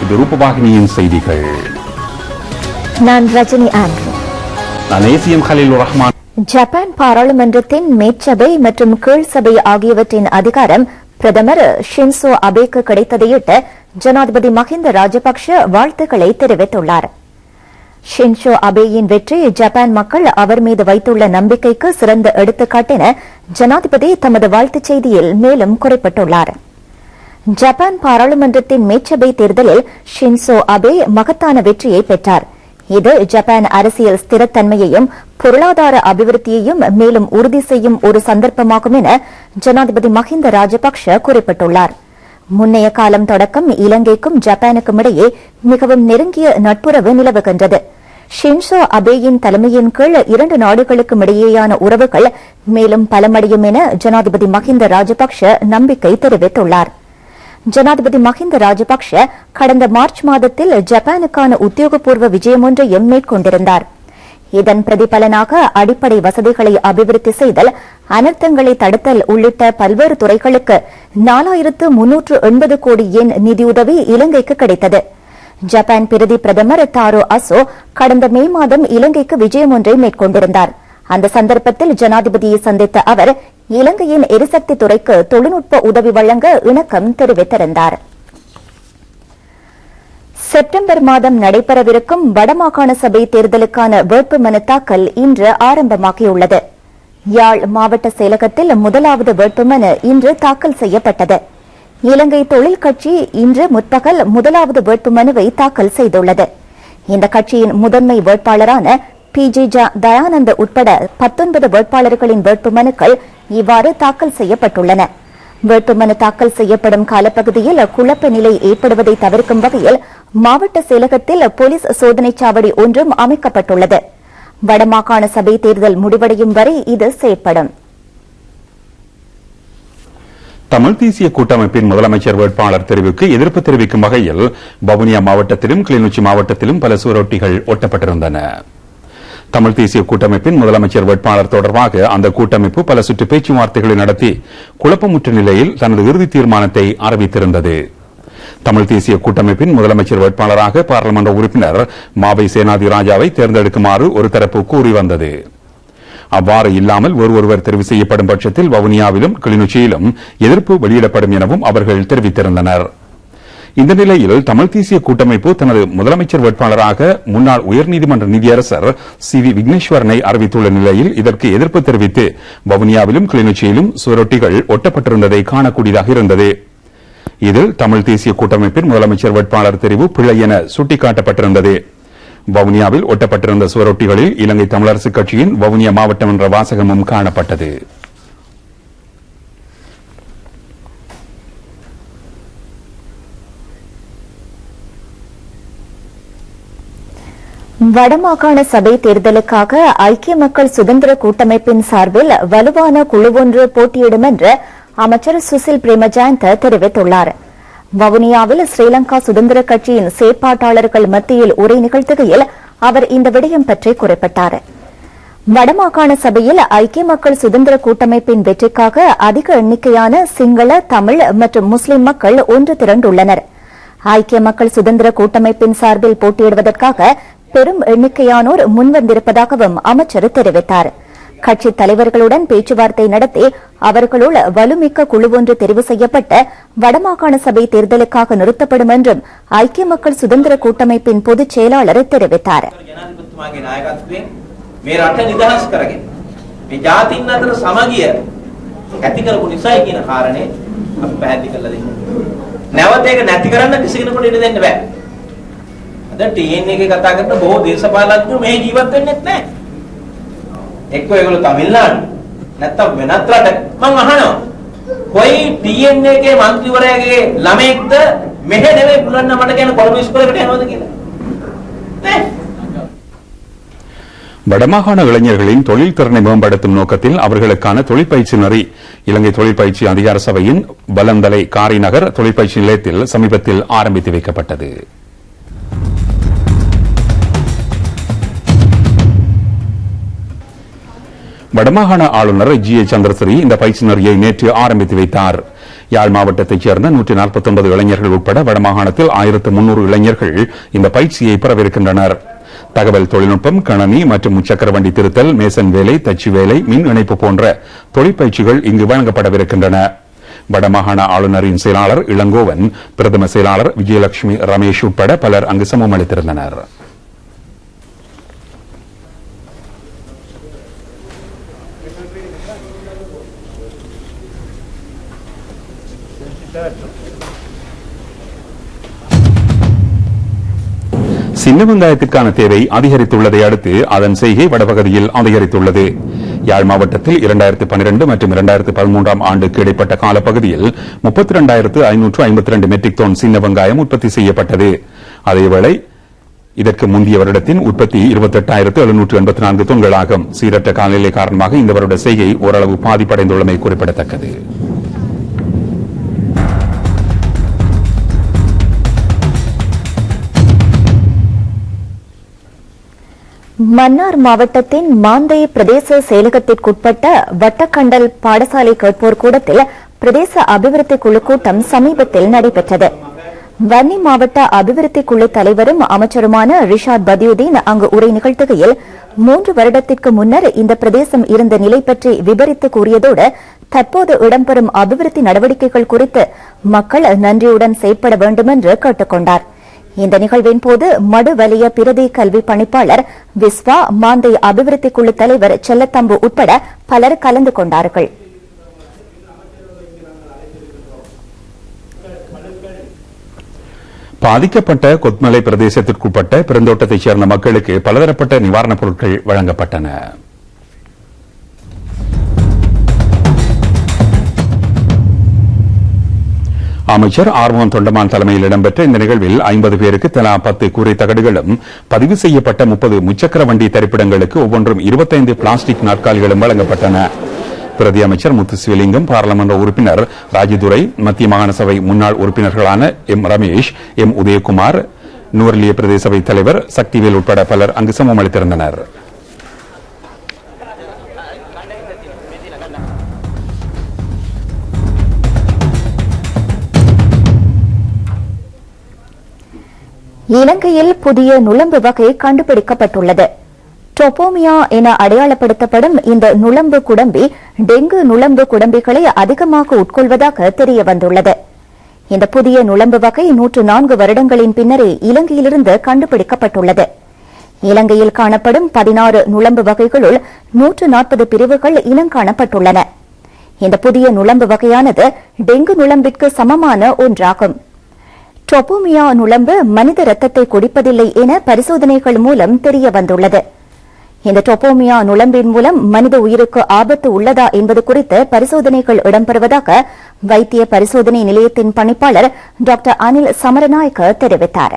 இது ரூபவாகினியின் செய்திகள். நான் ரஜினி ஆண்ட்ரூ. நான் ஏசிஎம் கலீலுர் ரஹ்மான். ஜப்பான் பாராளுமன்றத்தின் மேற்சபை மற்றும் கீழ் சபை ஆகியவற்றின் அதிகாரம் பிரதமர் ஷின்சோ அபேக்கு கிடைத்ததையிட்டு ஜனாதிபதி மஹிந்த ராஜபக்ஷ வாழ்த்துக்களை தெரிவித்துள்ளார். ஷின்சோ அபேயின் வெற்றி ஜப்பான் மக்கள் அவர் மீது வைத்துள்ள நம்பிக்கைக்கு சிறந்த எடுத்துக்காட்டென ஜனாதிபதி தமது வாழ்த்துச் செய்தியில் மேலும் குறிப்பிட்டுள்ளார். ஜப்பான் பாராளுமன்றத்தின் மேற்சபை தேர்தலில் ஷின்சோ அபே மகத்தான வெற்றியை பெற்றார். இது ஜப்பான் அரசியல் ஸ்திரத்தன்மையையும் பொருளாதார அபிவிருத்தியையும் மேலும் உறுதி செய்யும் ஒரு சந்தர்ப்பமாகும் என ஜனாதிபதி மஹிந்த ராஜபக்ஷ குறிப்பிட்டுள்ளார். முன்னைய காலம் தொடக்கம் இலங்கைக்கும் ஜப்பானுக்கும் இடையே மிகவும் நெருங்கிய நட்புறவு நிலவுகின்றது. ஷின்சோ அபேயின் தலைமையின் கீழ் இரண்டு நாடுகளுக்கும் இடையேயான உறவுகள் மேலும் பலமடையும் என ஜனாதிபதி மஹிந்த ராஜபக்ஷ நம்பிக்கை தெரிவித்துள்ளார். ஜனாதிபதி மஹிந்த ராஜபக்ஷ கடந்த மார்ச் மாதத்தில் ஜப்பானுக்கான உத்தியோகபூர்வ விஜயம் ஒன்றையும் மேற்கொண்டிருந்தார். இதன் பிரதிபலனாக அடிப்படை வசதிகளை அபிவிருத்தி செய்தல், அனர்த்தங்களை தடுத்தல் உள்ளிட்ட பல்வேறு துறைகளுக்கு 4380 கோடி யென் நிதியுதவி இலங்கைக்கு கிடைத்தது. ஜப்பான் பிரதி பிரதமர் தாரோ அசோ கடந்த மே மாதம் இலங்கைக்கு விஜயம் ஒன்றை மேற்கொண்டிருந்தார். அந்த சந்தர்ப்பத்தில் ஜனாதிபதியை சந்தித்த அவர் இலங்கையின் எரிசக்தி துறைக்கு தொழில்நுட்ப உதவி வழங்க இணக்கம் தெரிவித்திருந்தார். செப்டம்பர் மாதம் நடைபெறவிருக்கும் வடமாகாண சபை தேர்தலுக்கான வேட்புமனு தாக்கல் இன்று ஆரம்பமாகியுள்ளது. யாழ் மாவட்ட செயலகத்தில் முதலாவது வேட்புமனு இன்று தாக்கல் செய்யப்பட்டது. இலங்கை தொழில் கட்சி இன்று முற்பகல் முதலாவது வேட்புமனுவை தாக்கல் செய்துள்ளது. இந்த கட்சியின் முதன்மை வேட்பாளரான PJ தயானந்த உட்பட 19 வேட்பாளர்களின் வேட்புமனுக்கள் இவ்வாறு தாக்கல் செய்யப்பட்டுள்ளன. வேட்புமனு தாக்கல் செய்யப்படும் காலப்பகுதியில் குழப்ப நிலை ஏற்படுவதை தவிர்க்கும் வகையில் மாவட்ட செயலகத்தில் போலீஸ் சோதனைச் சாவடி ஒன்றும் அமைக்கப்பட்டுள்ளது. வடமாகாண சபை தேர்தல் முடிவடையும் வரை இது செயற்படும். தமிழ் தேசிய கூட்டமைப்பின் முதலமைச்சர் வேட்பாளர் தெரிவுக்கு எதிர்ப்பு தெரிவிக்கும் வகையில் வவுனியா மாவட்டத்திலும் கிளிநொச்சி மாவட்டத்திலும் பல சுவரொட்டிகள் ஒட்டப்பட்டிருந்தன. தமிழ் தேசிய கூட்டமைப்பின் முதலமைச்சர் வேட்பாளர் தொடர்பாக அந்த கூட்டமைப்பு பல சுற்று பேச்சுவார்த்தைகளை நடத்தி குழப்பமுற்ற நிலையில் தனது இறுதி தீர்மானத்தை அறிவித்திருந்தது. தமிழ் தேசிய கூட்டமைப்பின் முதலமைச்சர் வேட்பாளராக பாராளுமன்ற உறுப்பினர் மாவை சேனாதி ராஜாவை தேர்ந்தெடுக்குமாறு ஒரு தரப்பு கூறி வந்தது. அவ்வாறு இல்லாமல் ஒருவர் தெரிவு செய்யப்படும் பட்சத்தில் வவுனியாவிலும் கிளிநொச்சியிலும் எதிர்ப்பு வெளியிடப்படும் எனவும் அவர்கள் தெரிவித்திருந்தனர். இந்த நிலையில் தமிழ் தேசிய கூட்டமைப்பு தனது முதலமைச்சர் வேட்பாளராக முன்னாள் உயர்நீதிமன்ற நீதியரசர் CV விக்னேஸ்வரனை அறிவித்துள்ள நிலையில் இதற்கு எதிர்ப்பு தெரிவித்து வவுனியாவிலும் கிளிநொச்சியிலும் சுவரொட்டிகள் ஒட்டப்பட்டிருந்ததை காணக்கூடியதாக இருந்தது. இதில் தமிழ் தேசிய கூட்டமைப்பின் முதலமைச்சர் வேட்பாளர் தெரிவு பிழை என சுட்டிக்காட்டப்பட்டிருந்தது. வவுனியாவில் ஒட்டப்பட்டிருந்த சுவரொட்டிகளில் இலங்கை தமிழரசுக் கட்சியின் வவுனியா மாவட்டம் என்ற வாசகமும் காணப்பட்டது. வடமாகாண சபை தேர்தலுக்காக ஐக்கிய மக்கள் சுதந்திர கூட்டமைப்பின் சார்பில் வலுவான குழு ஒன்று போட்டியிடும் என்று அமைச்சர் சுசில் பிரேமஜயந்த தெரிவித்துள்ளார். வவுனியாவில் ஸ்ரீலங்கா சுதந்திர கட்சியின் செயற்பாட்டாளர்கள் மத்தியில் உரை நிகழ்த்துகையில் அவர் இந்த விடயம் பற்றி குறிப்பிட்டார். வடமாகாண சபையில் ஐக்கிய மக்கள் சுதந்திர கூட்டமைப்பின் வெற்றிக்காக அதிக எண்ணிக்கையான சிங்கள, தமிழ் மற்றும் முஸ்லிம் மக்கள் ஒன்று திரண்டுள்ளனர். ஐக்கிய மக்கள் சுதந்திர கூட்டமைப்பின் சார்பில் போட்டியிடுவதற்காக பெரும் எண்ணிக்கையானோர் முன்வந்திருப்பதாகவும் அமைச்சர் தெரிவித்தார். கட்சித் தலைவர்களுடன் பேச்சுவார்த்தை நடத்தி அவர்களுள் வலுமிக்க குழு ஒன்று தெரிவு செய்யப்பட்ட வடமாகாண சபை தேர்தலுக்காக நிறுத்தப்படும் என்றும் ஐக்கிய மக்கள் சுதந்திர கூட்டமைப்பின் பொதுச் செயலாளர் தெரிவித்தார். එක්ක ඒගොල්ලෝ තමිල්නාඩු නැත්තම් වෙනත් රටක මං අහනවා කොයි TN එකේ മന്ത്രിවරයාගේ ළමෙක්ද මෙහෙ නෙවෙයි පුලන්න මට කියන කොළඹ ඉස්කෝලේකට යනවද කියලා නේ. வடமாகாண இளைஞர்களின் தொழில் திறனை மேம்படுத்தும் நோக்கத்தில் அவர்களுக்கான தொழிற்பயிற்சி நெறி இலங்கை தொழிற்பயிற்சி அதிகார சபையின் பலந்தலை காரிநகர் தொழிற்பயிற்சி நிலையத்தில் சமீபத்தில் ஆரம்பித்து வைக்கப்பட்டது. வடமாகாண ஆளுநர் ஜி சந்திரசிறி இந்த பயிற்சி நெறியை நேற்று ஆரம்பித்து வைத்தார். யாழ் மாவட்டத்தைச் சேர்ந்த 149 இளைஞர்கள் உட்பட வடமாகாணத்தில் 1300 இளைஞர்கள் இந்த பயிற்சியை பெறவிருக்கின்றனர். தகவல் தொழில்நுட்பம், கணனி மற்றும் முச்சக்கர வண்டி திருத்தல், மேசன் வேலை, தச்சு வேலை, மின் இணைப்பு போன்ற தொழிற்பயிற்சிகள் இங்கு வழங்கப்படவிருக்கின்றன. வடமாகாண ஆளுநரின் செயலாளர் இளங்கோவன், பிரதம செயலாளர் விஜயலட்சுமி ரமேஷ் உட்பட பலர் அங்கு சமூகம் அளித்திருந்தனர். சின்ன வெங்காயத்திற்கான தேவை அதிகரித்துள்ளதை அடுத்து அதன் செய்கை வடபகுதியில் அதிகரித்துள்ளது. யாழ் மாவட்டத்தில் 2012 மற்றும் 2013 ஆண்டுக்கு இடைப்பட்ட காலப்பகுதியில் 32,552 மெட்ரிக் டன் சின்ன வெங்காயம் உற்பத்தி செய்யப்பட்டது. அதேவேளை இதற்கு முந்தைய வருடத்தின் உற்பத்தி 28,784 தொன்களாகும். சீரற்ற காலநிலை காரணமாக இந்த வருட செய்கை ஓரளவு பாதிப்படைந்துள்ளமை குறிப்பிடத்தக்கது. மன்னார் மாவட்டத்தின் மாந்தை பிரதேச செயலகத்திற்குட்பட்ட வட்டக்கண்டல் பாடசாலை கேட்போர் கூடத்தில் பிரதேச அபிவிருத்தி குழு கூட்டம் சமீபத்தில் நடைபெற்றது. வன்னி மாவட்ட அபிவிருத்தி குழு தலைவரும் அமைச்சருமான ரிஷாத் பதியுதீன் அங்கு உரை நிகழ்த்துகையில் 3 வருடத்திற்கு முன்னர் இந்த பிரதேசம் இருந்த நிலை பற்றி விவரித்து கூறியதோடு தற்போது இடம்பெறும் அபிவிருத்தி நடவடிக்கைகள் குறித்து மக்கள் நன்றியுடன் செயற்பட வேண்டும் என்று கேட்டுக் கொண்டார். இந்த நிகழ்வின் போது மடு வலய பிரதி கல்வி பணிப்பாளர் விஸ்வா, மாந்தை அபிவிருத்தி குழு தலைவர் செல்லத்தம்பு உட்பட பலர் கலந்து கொண்டார்கள். பாதிக்கப்பட்ட கொத்மலை பிரதேசத்திற்குட்பட்ட பெருந்தோட்டத்தைச் சேர்ந்த மக்களுக்கு பலதரப்பட்ட நிவாரணப் பொருட்கள் வழங்கப்பட்டன. அமைச்சர் ஆர்வம் தொண்டமான் தலைமையில் இடம்பெற்ற இந்த நிகழ்வில் 50 பேருக்கு தலா 10 கூரை தகடுகளும், பதிவு செய்யப்பட்ட 30 முச்சக்கர வண்டி தரிப்பிடங்களுக்கு ஒவ்வொன்றும் 25 பிளாஸ்டிக் நாற்காலிகளும் வழங்கப்பட்டன. பிரதி அமைச்சர் முத்துசிவலிங்கம், பாராளுமன்ற உறுப்பினர் ராஜதுரை, மத்திய மாகாண சபை முன்னாள் உறுப்பினர்களான எம் ரமேஷ், எம் உதயகுமார், நூர்லிய பிரதேச சபை தலைவர் சக்திவேல் உட்பட பலர் அங்கு சமூகம் அளித்திருந்தனர். இலங்கையில் புதிய நுளம்பு வகை கண்டுபிடிக்கப்பட்டுள்ளது. டொபோமியா என அடையாளப்படுத்தப்படும் இந்த நுளம்பு குடம்பி டெங்கு நுளம்பு குடம்பிகளை அதிகமாக உட்கொள்வதாக தெரிய வந்துள்ளது. இந்த புதிய நுளம்பு வகை 104 வருடங்களின் பின்னரே இலங்கையிலிருந்து கண்டுபிடிக்கப்பட்டுள்ளது. இலங்கையில் காணப்படும் 16 நுளம்பு வகைகளுள் 140 பிரிவுகள் இனங்காணப்பட்டுள்ளன. இந்த புதிய நுளம்பு வகையானது டெங்கு நுளம்பிற்கு சமமான ஒன்றாகும். டொபோமியா நுளம்பு மனித ரத்தத்தை குடிப்பதில்லை என பரிசோதனைகள் மூலம் தெரிய வந்துள்ளது. இந்த டொபோமியா நுளம்பின் மூலம் மனித உயிருக்கு ஆபத்து உள்ளதா என்பது குறித்து பரிசோதனைகள் இடம்பெறுவதாக வைத்திய பரிசோதனை நிலையத்தின் பணிப்பாளர் டாக்டர் அனில் சமரநாயக்க தெரிவித்தார்.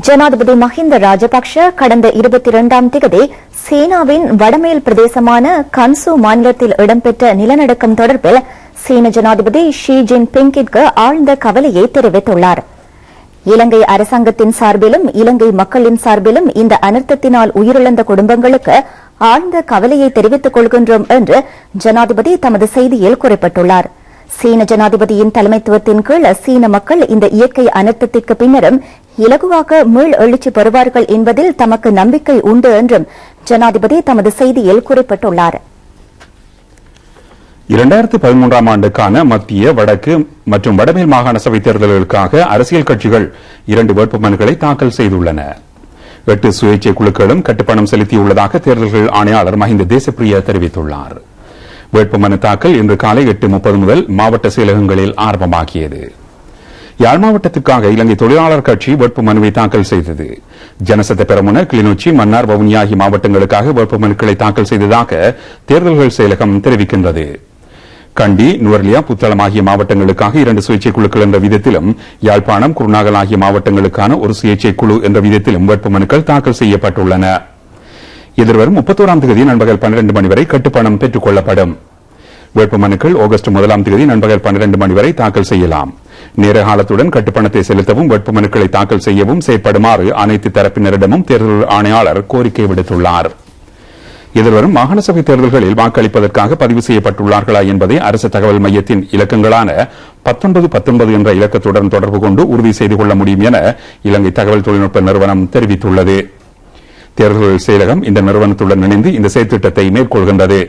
ஜனாதிபதி மஹிந்த ராஜபக்ஷ கடந்த 22ஆம் தேதி சீனாவின் வடமேல் பிரதேசமான கன்சு மாநிலத்தில் இடம்பெற்ற நிலநடுக்கம் தொடர்பில் சீன ஜனாதிபதி ஷி ஜின்பிங்கிற்கு ஆழ்ந்த கவலையை தெரிவித்துள்ளார். இலங்கை அரசாங்கத்தின் சார்பிலும் இலங்கை மக்களின் சார்பிலும் இந்த அனர்த்தத்தினால் உயிரிழந்த குடும்பங்களுக்கு ஆழ்ந்த கவலையை தெரிவித்துக் கொள்கின்றோம் என்று ஜனாதிபதி தமது செய்தியில் குறிப்பிட்டுள்ளார். சீன ஜனாதிபதியின் தலைமைத்துவத்தின் கீழ் சீன மக்கள் இந்த இயற்கை அனர்த்தத்திற்கு பின்னரும் இலகுவாக மீள் எழுச்சி பெறுவார்கள் என்பதில் தமக்கு நம்பிக்கை உண்டு என்றும் ஜனாதிபதி தமது செய்தியில் குறிப்பிட்டுள்ளார். 2013ஆம் ஆண்டுக்கான மத்திய, வடக்கு மற்றும் வடமேல் மாகாண சபை தேர்தல்களுக்காக அரசியல் கட்சிகள் 2 வேட்புமனுக்களை தாக்கல் செய்துள்ளன. 8 சுயேட்சை குழுக்களும் கட்டுப்பணம் செலுத்தியுள்ளதாக தேர்தல்கள் ஆணையாளர் மஹிந்த தேசப்பிரிய தெரிவித்துள்ளார். வேட்புமனு தாக்கல் இன்று காலை 8:30 முதல் மாவட்ட செயலகங்களில் ஆரம்பமாகியது. யாழ் மாவட்டத்திற்காக இலங்கை தொழிலாளர் கட்சி வேட்புமனுவை தாக்கல் செய்தது. ஜனசத பெரமுன, கிளிநொச்சி, மன்னார், வவுனியா ஆகிய மாவட்டங்களுக்காக வேட்புமனுக்களை தாக்கல் செய்ததாக தேர்தல்கள் செயலகம் தெரிவிக்கின்றது. கண்டி, நுவர்லியா, புத்தளம் ஆகிய மாவட்டங்களுக்காக 2 சுயேட்சை குழுக்கள் என்ற விதத்திலும், யாழ்ப்பாணம், குருநாகல் ஆகிய மாவட்டங்களுக்கான ஒரு சுயேட்சை குழு என்ற விதத்திலும் வேட்புமனுக்கள் தாக்கல் செய்யப்பட்டுள்ளன. எதிர்வரும் 31ஆம் தேதி நண்பகல் 12 மணி வரை கட்டுப்பணம் பெற்றுக் கொள்ளப்படும். வேட்புமனுக்கள் ஆகஸ்ட் 1ஆம் தேதி நண்பகல் 12 மணி வரை தாக்கல் செய்யலாம். நேர காலத்துடன் கட்டுப்பணத்தை செலுத்தவும் வேட்புமனுக்களை தாக்கல் செய்யவும் செயற்படுமாறு அனைத்து தரப்பினரிடமும் தேர்தல் ஆணையாளர் கோரிக்கை விடுத்துள்ளார். எதிர்வரும் மாகாண சபை தேர்தல்களில் வாக்களிப்பதற்காக பதிவு செய்யப்பட்டுள்ளார்களா என்பதை அரசு தகவல் மையத்தின் இலக்கங்களான 1919 என்ற இலக்கத்துடன் தொடர்பு கொண்டு உறுதி செய்து கொள்ள முடியும் என இலங்கை தகவல் தொழில்நுட்ப நிறுவனம் தெரிவித்துள்ளது. தேர்தல்கள் செயலகம் இந்த நிறுவனத்துடன் இணைந்து இந்த செயற்திட்டத்தை மேற்கொள்கின்றது.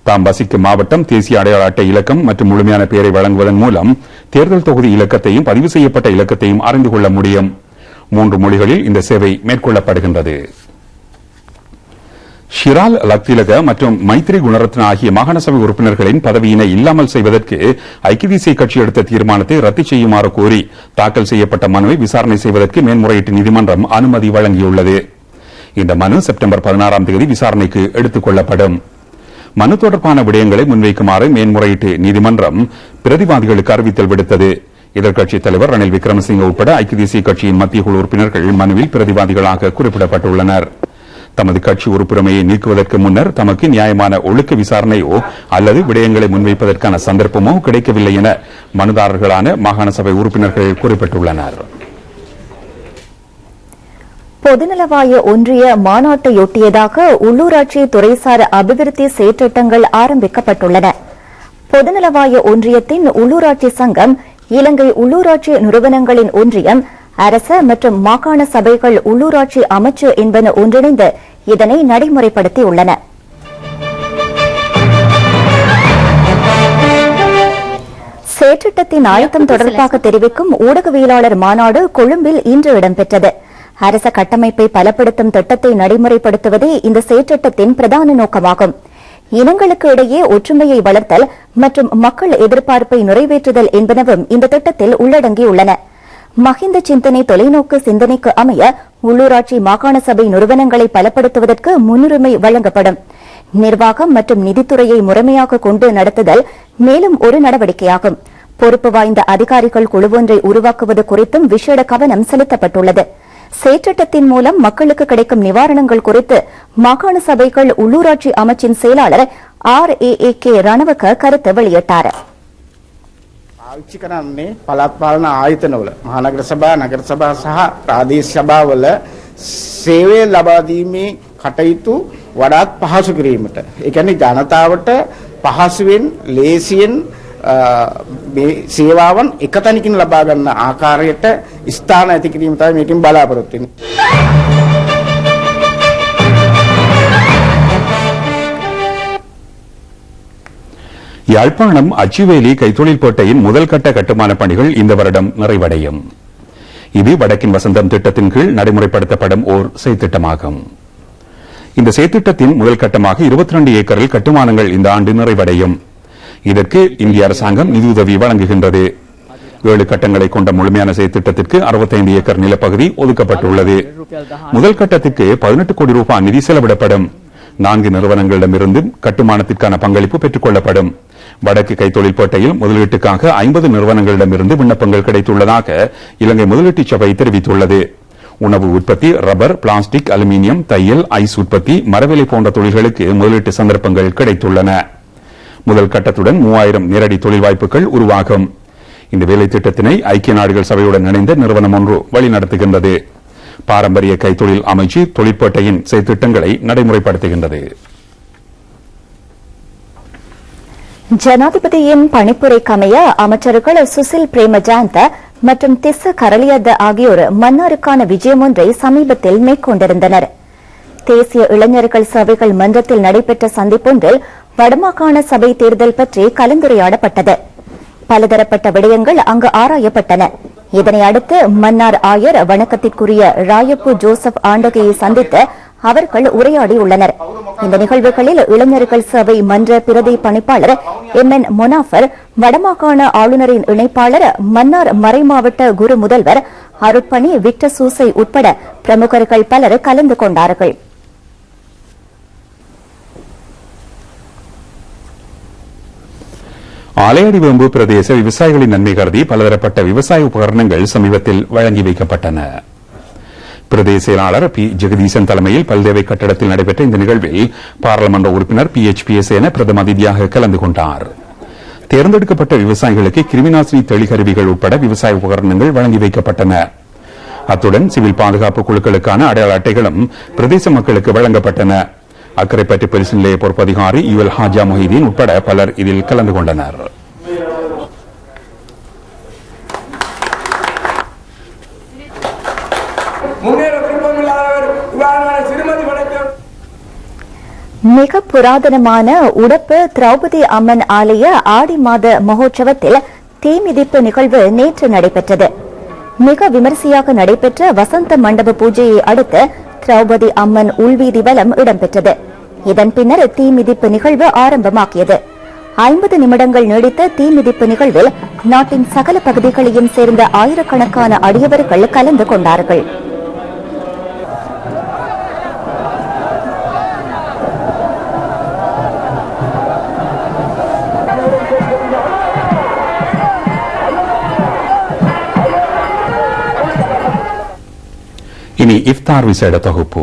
தாம் வசிக்கும் மாவட்டம், தேசிய அடையாள அட்டை இலக்கம் மற்றும் முழுமையான பெயரை வழங்குவதன் மூலம் தேர்தல் தொகுதி இலக்கத்தையும் பதிவு செய்யப்பட்ட இலக்கத்தையும் அறிந்து கொள்ள முடியும். 3 மொழிகளில் இந்த சேவை மேற்கொள்ளப்படுகின்றது. ஷிரால் லக்திலக மற்றும் மைத்ரி குணரத்ன ஆகிய மாகாண சபை உறுப்பினர்களின் பதவியினை இல்லாமல் செய்வதற்கு ஐக்கிய தேசிய கட்சி எடுத்த தீர்மானத்தை ரத்து செய்யுமாறு கோரி தாக்கல் செய்யப்பட்ட மனுவை விசாரணை செய்வதற்கு மேன்முறையீட்டு நீதிமன்றம் அனுமதி வழங்கியுள்ளது. இந்த மனு செப்டம்பர் 16ஆம் தேதி விசாரணைக்கு எடுத்துக் கொள்ளப்படும். மனு தொடர்பான விடயங்களை முன்வைக்குமாறு மேன்முறையீட்டு நீதிமன்றம் பிரதிவாதிகளுக்கு அறிவித்தல் விடுத்தது. எதிர்க்கட்சித் தலைவர் ரணில் விக்ரமசிங்கே உட்பட ஐக்கிய தேசிய கட்சியின் மத்திய குழு உறுப்பினர்கள் மனுவில் பிரதிவாதிகளாக குறிப்பிடப்பட்டுள்ளனர். தமது கட்சி உறுப்புரிமையை நீக்குவதற்கு முன்னர் தமக்கு நியாயமான ஒழுக்க விசாரணையோ அல்லது விடயங்களை முன்வைப்பதற்கான சந்தர்ப்பமோ கிடைக்கவில்லை என மனுதாரர்களான மாகாண சபை உறுப்பினர்கள் குறிப்பிட்டுள்ளனர். பொதுநலவாய ஒன்றிய மாநாட்டையொட்டியதாக உள்ளூராட்சி துறைசார் அபிவிருத்தி செயற்றிட்டங்கள் ஆரம்பிக்கப்பட்டுள்ளன. பொதுநலவாய ஒன்றியத்தின் உள்ளூராட்சி சங்கம், இலங்கை உள்ளூராட்சி நிறுவனங்களின் ஒன்றியம், அரச மற்றும் மாகாண சபைகள் உள்ளூராட்சி அமைச்சு என்பன ஒன்றிணைந்து இதனை நடைமுறைப்படுத்தியுள்ளன. செயற்றிட்டத்தின் ஆயத்தம் தொடர்பாக தெரிவிக்கும் ஊடகவியலாளர் மாநாடு கொழும்பில் இன்று இடம்பெற்றது. அரச கட்டமைப்பை பலப்படுத்தும் திட்டத்தை நடைமுறைப்படுத்துவதே இந்த செயற்றிட்டத்தின் பிரதான நோக்கமாகும். இனங்களுக்கு இடையே ஒற்றுமையை வளர்த்தல் மற்றும் மக்கள் எதிர்பார்ப்பை நிறைவேற்றுதல் என்பனவும் இந்த திட்டத்தில் உள்ளடங்கியுள்ளன. மஹிந்த சிந்தனை தொலைநோக்கு சிந்தனைக்கு அமைய உள்ளூராட்சி மாகாண சபை நிறுவனங்களை பலப்படுத்துவதற்கு முன்னுரிமை வழங்கப்படும். நிர்வாகம் மற்றும் நிதித்துறையை முறைமையாக கொண்டு நடத்துதல் மேலும் ஒரு நடவடிக்கையாகும். பொறுப்பு வாய்ந்த அதிகாரிகள் குழுவொன்றை உருவாக்குவது குறித்தும் விசேட கவனம் செலுத்தப்பட்டுள்ளது. செயற்றிட்டத்தின் மூலம் மக்களுக்கு கிடைக்கும் நிவாரணங்கள் குறித்து மாகாண சபைகள் உள்ளூராட்சி அமைச்சின் செயலாளர் RAAK ரணவக்க கருத்து வெளியிட்டார். පාවිච්චි කරන්නේ පළාත් පාලන ආයතනවල මහනගර සභා, නගර සභා සහ ප්‍රාදේශීය සභාවල සේවය ලබා දීමේ කටයුතු වඩාත් පහසු කිරීමට, ඒ කියන්නේ ජනතාවට පහසුවෙන් ලේසියෙන් මේ සේවාවන් එකතැනකින් ලබා ගන්න ආකාරයට ස්ථාන ඇති කිරීම තමයි මේකෙන් බලාපොරොත්තු වෙන්නේ. யாழ்ப்பாணம் அச்சுவேலி கைத்தொழில்பேட்டையின் முதல் கட்ட கட்டுமான பணிகள் இந்த வருடம் நிறைவடையும். இது வடக்கின் வசந்தம் திட்டத்தின் கீழ் நடைமுறைப்படுத்தப்படும் ஓர் செயற்திட்டமாகும். இந்த செயற்திட்டத்தின் முதல் கட்டமாக 22 ஏக்கரில் கட்டுமானங்கள் இந்த ஆண்டு நிறைவடையும். இதற்கு இந்திய அரசாங்கம் நிதியுதவி வழங்குகின்றது. 7 கட்டங்களை கொண்ட முழுமையான செயற்திட்டத்திற்கு 65 ஏக்கர் நிலப்பகுதி ஒதுக்கப்பட்டுள்ளது. முதல் கட்டத்திற்கு 18 கோடி ரூபாய் நிதி செலவிடப்படும். 4 நிறுவனங்களிடமிருந்து கட்டுமானத்திற்கான பங்களிப்பு பெற்றுக் கொள்ளப்படும். வடக்கு கைத்தொழில்பேட்டையில் முதலீட்டுக்காக 50 நிறுவனங்களிடமிருந்து விண்ணப்பங்கள் கிடைத்துள்ளதாக இலங்கை முதலீட்டு சபை தெரிவித்துள்ளது. உணவு உற்பத்தி, ரப்பர், பிளாஸ்டிக், அலுமினியம், தையல், ஐஸ் உற்பத்தி, மரவேலை போன்ற தொழில்களுக்கு முதலீட்டு சந்தர்ப்பங்கள் கிடைத்துள்ளன. முதல் கட்டத்துடன் 3000 நேரடி தொழில் வாய்ப்புகள் உருவாகும். இந்த வேலை திட்டத்தினை ஐக்கிய நாடுகள் சபையுடன் இணைந்த நிறுவனம் ஒன்று வழிநடத்துகின்றது. பாரம்பரிய கைத்தொழில் அமைச்சு தொழிற்பேட்டையின் செயற்திட்டங்களை நடைமுறைப்படுத்துகின்றது. ஜனாதிபதியின் பணிப்புரைக்கமைய அமைச்சர்கள் சுசில் பிரேமஜாந்த மற்றும் திஸ்ஸ கரளியத ஆகியோர் மன்னாருக்கான விஜயம் ஒன்றை சமீபத்தில் மேற்கொண்டிருந்தனர். தேசிய இளைஞர்கள் சபைகள் மன்றத்தில் நடைபெற்ற சந்திப்பொன்றில் வடமாகாண சபை தேர்தல் பற்றி கலந்துரையாடப்பட்டது. பலதரப்பட்ட விடயங்கள் அங்கு ஆராயப்பட்டன. இதனை அடுத்து மன்னார் ஆயர் வணக்கத்திற்குரிய ராயப்பு ஜோசப் ஆண்டகையை சந்தித்து அவர்கள் உரையாடியுள்ளனர். இந்த நிகழ்வுகளில் இளைஞர்கள் சபை மன்ற பிரதி பணிப்பாளர் MN மொனாஃபர், வடமாகாண ஆளுநரின் இணைப்பாளர், மன்னார் மறைமாவட்ட குரு முதல்வர் அருட்பணி விக்டர் சூசை உட்பட பிரமுகர்கள் பலர் கலந்து கொண்டார்கள். ஆலையடிவேம்பு பிரதேச விவசாயிகளின் நன்மை கருதி பலதரப்பட்ட விவசாய உபகரணங்கள் சமீபத்தில் வழங்கி வைக்கப்பட்டன. பிரதேச செயலாளர் P. ஜெகதீசன் தலைமையில் பல்தேவை கட்டடத்தில் நடைபெற்ற இந்த நிகழ்வில் பாராளுமன்ற உறுப்பினர் PHPS என பிரதம அதிதியாக கலந்து கொண்டார். தேர்ந்தெடுக்கப்பட்ட விவசாயிகளுக்கு கிருமிநாசினி தெளிகருவிகள் உட்பட விவசாய உபகரணங்கள் வழங்கி வைக்கப்பட்டன. அத்துடன் சிவில் பாதுகாப்பு குழுக்களுக்கான அடையாள அட்டைகளும் பிரதேச மக்களுக்கு வழங்கப்பட்டன. அக்கரைப்பற்று போலீஸ் நிலைய பொறுப்பதிகாரி யுஎல் ஹாஜா மொஹிதீன் உட்பட பலர் இதில் கலந்து கொண்டனர். மிக புராதனமான உடப்பு திரௌபதி அம்மன் ஆலய ஆடி மாத மகோற்சவத்தில் தீமிதிப்பு நிகழ்வு நேற்று நடைபெற்றது. மிக விமரிசையாக நடைபெற்ற வசந்த மண்டப பூஜையை அடுத்து திரௌபதி அம்மன் உள்வீதி வலம் இடம்பெற்றது. இதன் பின்னர் தீமிதிப்பு நிகழ்வு ஆரம்பமாகியது. 50 நிமிடங்கள் நீடித்த தீமிதிப்பு நிகழ்வில் நாட்டின் சகல பகுதிகளையும் சேர்ந்த ஆயிரக்கணக்கான அடியவர்கள் கலந்து கொண்டார்கள். இனி இஃப்தார் விசேட தொகுப்பு.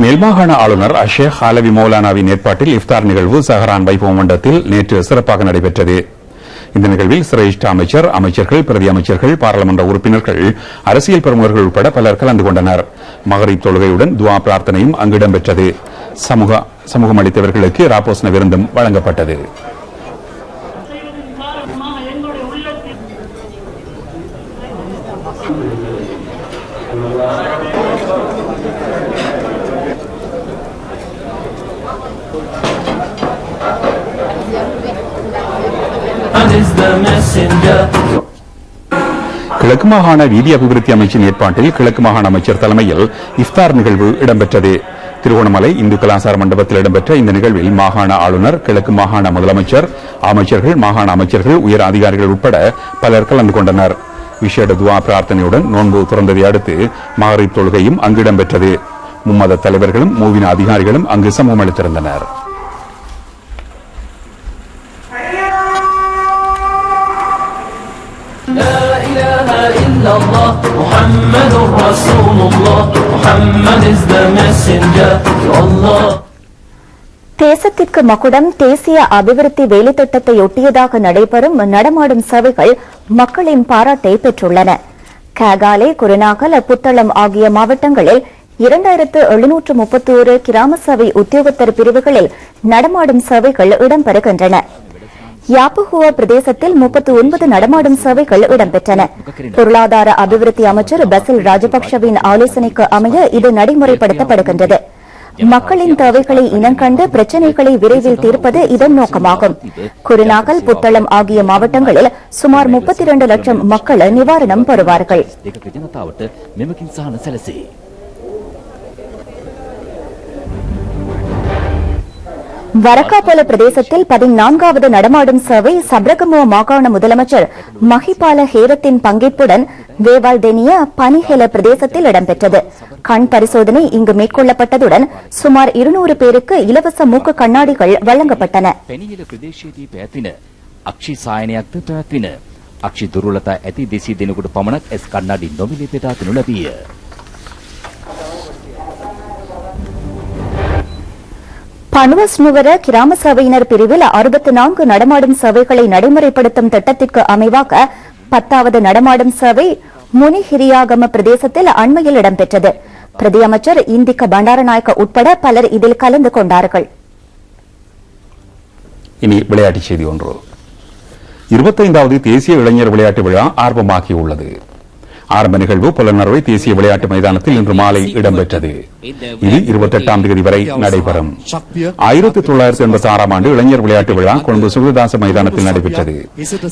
மேல்மாகாண ஆளுநர் அஷேக் ஆலவி மௌலானாவின் ஏற்பாட்டில் இஃப்தார் நிகழ்வு சஹரான் வைபவ மண்டபத்தில் நேற்று சிறப்பாக நடைபெற்றது. இந்த நிகழ்வில் சிரேஷ்ட அமைச்சர், அமைச்சர்கள், பிரதி அமைச்சர்கள், பாராளுமன்ற உறுப்பினர்கள், அரசியல் பிரமுகர்கள் உட்பட பலர் கலந்து கொண்டனர். மகரிப் தொழுகையுடன் துவா பிரார்த்தனையும் அங்கு இடம்பெற்றது. சமூகம் அளித்தவர்களுக்கு ராப்போசன விருந்தும் வழங்கப்பட்டது. கிழக்கு மாகாண வீதி அபிவிருத்தி அமைச்சின் ஏற்பாட்டில் கிழக்கு மாகாண அமைச்சர் தலைமையில் இஃப்தார் நிகழ்வு இடம்பெற்றது. திருகோணமலை இந்து கலாசார மண்டபத்தில் இடம்பெற்ற இந்த நிகழ்வில் மாகாண ஆளுநர், கிழக்கு மாகாண முதலமைச்சர், அமைச்சர்கள், மாகாண அமைச்சர்கள், உயர் அதிகாரிகள் உட்பட பலர் கலந்து கொண்டனர். விசேட துவா பிரார்த்தனையுடன் நோன்பு துறந்ததை அடுத்து மகரிப் தொழுகையும் அங்கு இடம்பெற்றது. மும்மத தலைவர்களும் மூவின அதிகாரிகளும் அங்கு சமூகம் அளித்திருந்தனர். தேசத்திற்கு மகுடம் தேசிய அபிவிருத்தி வேலைத்திட்டத்தை ஒட்டியதாக நடைபெறும் நடமாடும் சேவைகள் மக்களின் பாராட்டை பெற்றுள்ளன. காகாலே, குருநாகல், புத்தளம் ஆகிய மாவட்டங்களில் 2731 கிராம சேவை உத்தியோகத்தர் பிரிவுகளில் நடமாடும் சேவைகள் இடம்பெறுகின்றன. யாப்புகுவ பிரதேசத்தில் 39 நடமாடும் சேவைகள் இடம்பெற்றன. பொருளாதார அபிவிருத்தி அமைச்சர் பசில் ராஜபக்சவின் ஆலோசனைக்கு அமைய இது நடைமுறைப்படுத்தப்படுகின்றது. மக்களின் தேவைகளை இனங்கண்டு பிரச்சினைகளை விரைவில் தீர்ப்பது இதன் நோக்கமாகும். குருநாகல், புத்தளம் ஆகிய மாவட்டங்களில் சுமார் 32 லட்சம் மக்கள் நிவாரணம் பெறுவார்கள். வரக்காபல பிரதேசத்தில் 14வது நடமாடும் சேவை சப்ரகமுவ மாகாண முதலமைச்சர் மஹிபால ஹேரத்தின் பங்கேற்புடன் வேவால்தெனிய பனிஹெல பிரதேசத்தில் இடம்பெற்றது. கண் பரிசோதனை இங்கு மேற்கொள்ளப்பட்டதுடன் சுமார் 200 பேருக்கு இலவச மூக்கு கண்ணாடிகள் வழங்கப்பட்டன. பனுவஸ்னுவர கிராம சேவையினர் பிரிவில் 64 நடமாடும் சேவைகளை நடைமுறைப்படுத்தும் திட்டத்திற்கு அமைவாக 10வது நடமாடும் சேவை முனிஹிரியாகம பிரதேசத்தில் அண்மையில் இடம்பெற்றது. பிரதி அமைச்சர் இந்திக்க பண்டாரநாயக்க உட்பட பலர் இதில் கலந்து கொண்டார்கள். இனி விளையாட்டுச் செய்தி ஒன்று. 25வது தேசிய இளைஞர் விளையாட்டு விழா ஆரம்பமாகியுள்ளது. ஆரம்ப நிகழ்வு புலனறுவை தேசிய விளையாட்டு மைதானத்தில் இன்று மாலை இடம்பெற்றது. இது 28ஆம் தேதி வரை நடைபெறும். 1986ஆம் ஆண்டு இளைஞர் விளையாட்டு விழா கொழும்பு சுகதாச மைதானத்தில் நடைபெற்றது.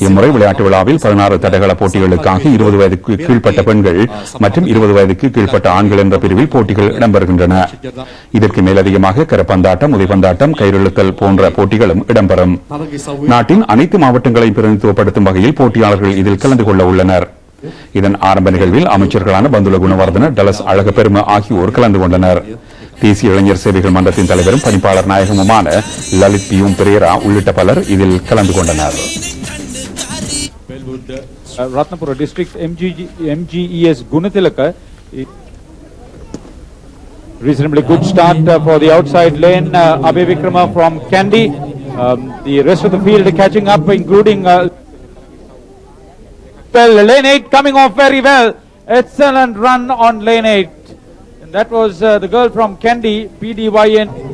இம்முறை விளையாட்டு விழாவில் 16 தடகள போட்டிகளுக்காக 20 வயதுக்கு கீழ்ப்பட்ட பெண்கள் மற்றும் 20 வயதுக்கு கீழ்ப்பட்ட ஆண்கள் என்ற பிரிவில் போட்டிகள் இடம்பெறுகின்றன. இதற்கு மேலதிகமாக கரப்பந்தாட்டம், உதைப்பந்தாட்டம், கயிறுழுத்தல் போன்ற போட்டிகளும் இடம்பெறும். நாட்டின் அனைத்து மாவட்டங்களையும் பிரதிநிதித்துவப்படுத்தும் வகையில் போட்டியாளர்கள் இதில் கலந்து கொள்ள உள்ளனர். இதன் ஆரம்ப நிகழ்வில் அமைச்சர்களான பந்துல குணவர்தன, டலஸ் அழகப்பெரும ஆகியோர் கலந்து கொண்டனர். தேசிய இளைஞர் சேவைகள் மன்றத்தின் தலைவரும் பணிப்பாளர் நாயகமுமான லலித் பியூம் பெரேரா உள்ளிட்ட பலர் இதில் கலந்து கொண்டனர். Ratnapura district MGES Gunatilaka, reasonably good start for the outside lane. Abhay Vikrama from Kandy, the rest of the field catching up, including well. Lane 8 coming off very well. Excellent run on lane 8. And that was the girl from Kendi, PDYN